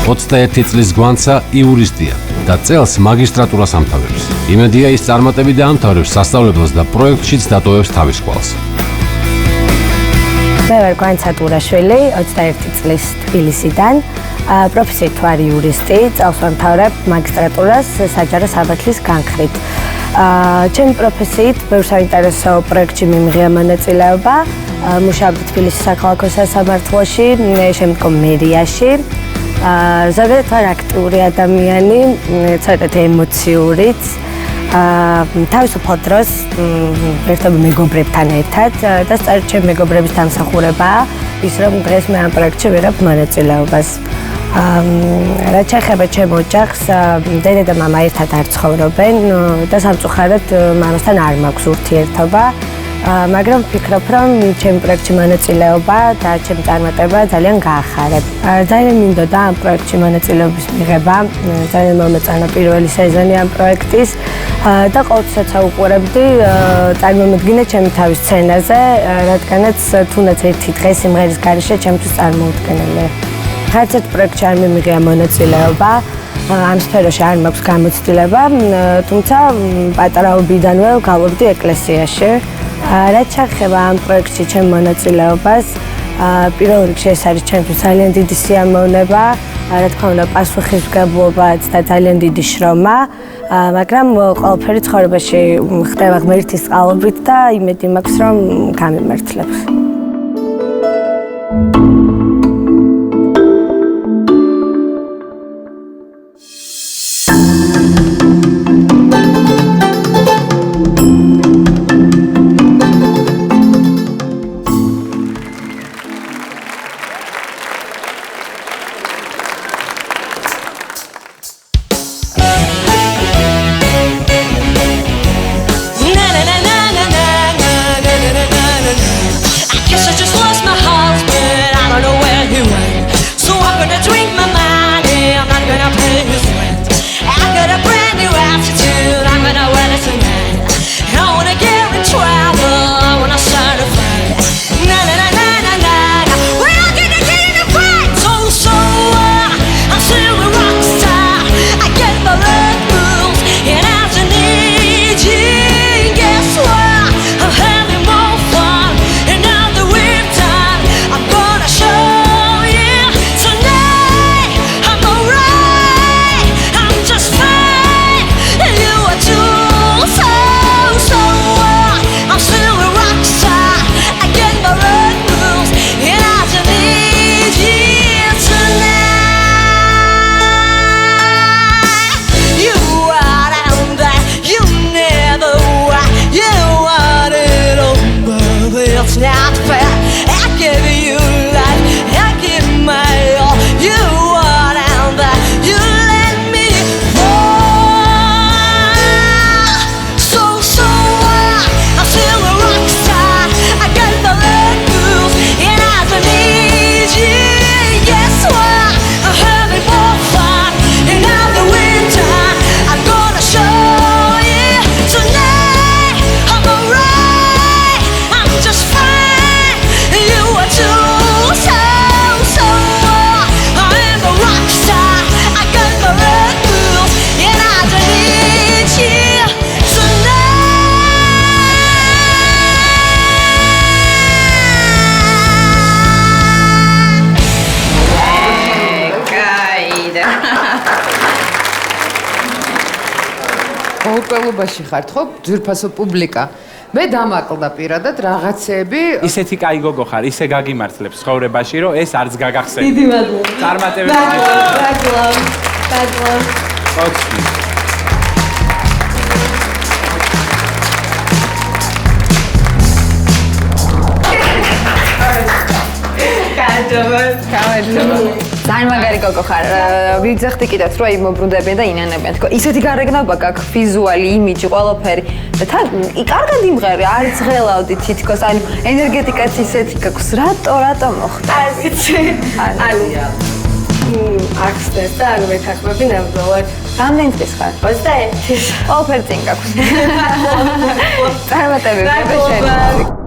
21 წლის გვანცა იურისტია და წელს მაგისტრატურას ამთავრებს. იმედია ის წარმატებით დაამთავრებს სასწავლებლს და პროექტშიც დატოვებს თავის კვალს. მე ვარ გვანცა ტურაშვილი, 21 წლის თბილისიდან. პროფესიით ვარ იურისტი, წელს ვამთავრებ მაგისტრატურას საჯარო სამართლის განხრით. ჩემი პროფესიით ბევრ საინტერესო პროექტში მიმიღია მონაწილეობა. მუშაობდი თბილისის საქალაქო სასამართლოში, შემდგომ მერიაში. ზოგადად ვარ აქტიური ადამიანი, ცოტათი ემოციურიც. თავისუფალ დროს ვერთობ მეგობრებთან ერთად და სწორედ ჩემი მეგობრების დამსახურებაა ის, რომ დღეს მე ამ პროექტში ვიღებ მონაწილეობას. რაც შეეხება ჩემ ოჯახს, დედა და მამა ერთად არ ცხოვრობენ და სამწუხაროდ მამასთან არ მაქვს ურთიერთობა. მაგრამ ვფიქრობ, რომ ჩემი პროექტში მონაწილეობა და ჩემი წარმატება ძალიან გაახარებ. ძალიან მინდოდა ამ პროექტში მონაწილეობის მიღება, ძალიან მომეწონა პირველი სეზონი ამ პროექტის და ყოველთვის ვუყურებდი წარმომედგინა ჩემი თავის სცენაზე, რადგანაც თუნდაც ერთი დღე სიმღერის გარეშე ჩემთვის წარმოუდგენელია. არც ერთ პროექტში არ მიმიღია მონაწილეობა, ამ სფეროში არ მაქვს გამოცდილება, თუმცა პატარაობიდანვე ვგალობდი ეკლესიაში. რაც შეეხება ამ პროექტში ჩემ მონაწილეობას, პირველ რიგში ეს არის ჩემთვის ძალიან დიდი სიამოვნება, რა თქმა უნდა პასუხისმგებლობაც და ძალიან დიდი შრომა, მაგრამ ყველაფერი ცხოვრებაში ხდება ღმერთის წყალობით და იმედი მაქვს, რომ გამიმართლებს. მოუპელობაში ხართ, ხო? ძვირფასო პუბლიკა. მე დამაკლდა პირადად რაღაცები. ისეთი კაი გოგო ხარ, ისე გაგიმართლებს ცხოვრებაში, რომ ეს არც გაგახსენე. დიდი მადლობა. წარმატებები. ძალიან მაგარი გოგო ხარ. ვიგზახდი კიდევ რომ იმობრუნდებიან და ინანებიან. თქო, ისეთი გარეგნობა გაქვს, ვიზუალი, იმიჯი, ყველაფერი. და თან კარგად იმღერი, არის ღელავდი თითქოს, ანუ ენერგეტიკაც ისეთი გაქვს. რატო მოხდა? არ ვიცი. ახსნეს და არ მეთანხმები ნამდვილად. რამდენი წლის ხარ? 21. ყველაფერი წინ გაქვს. წარმატებები.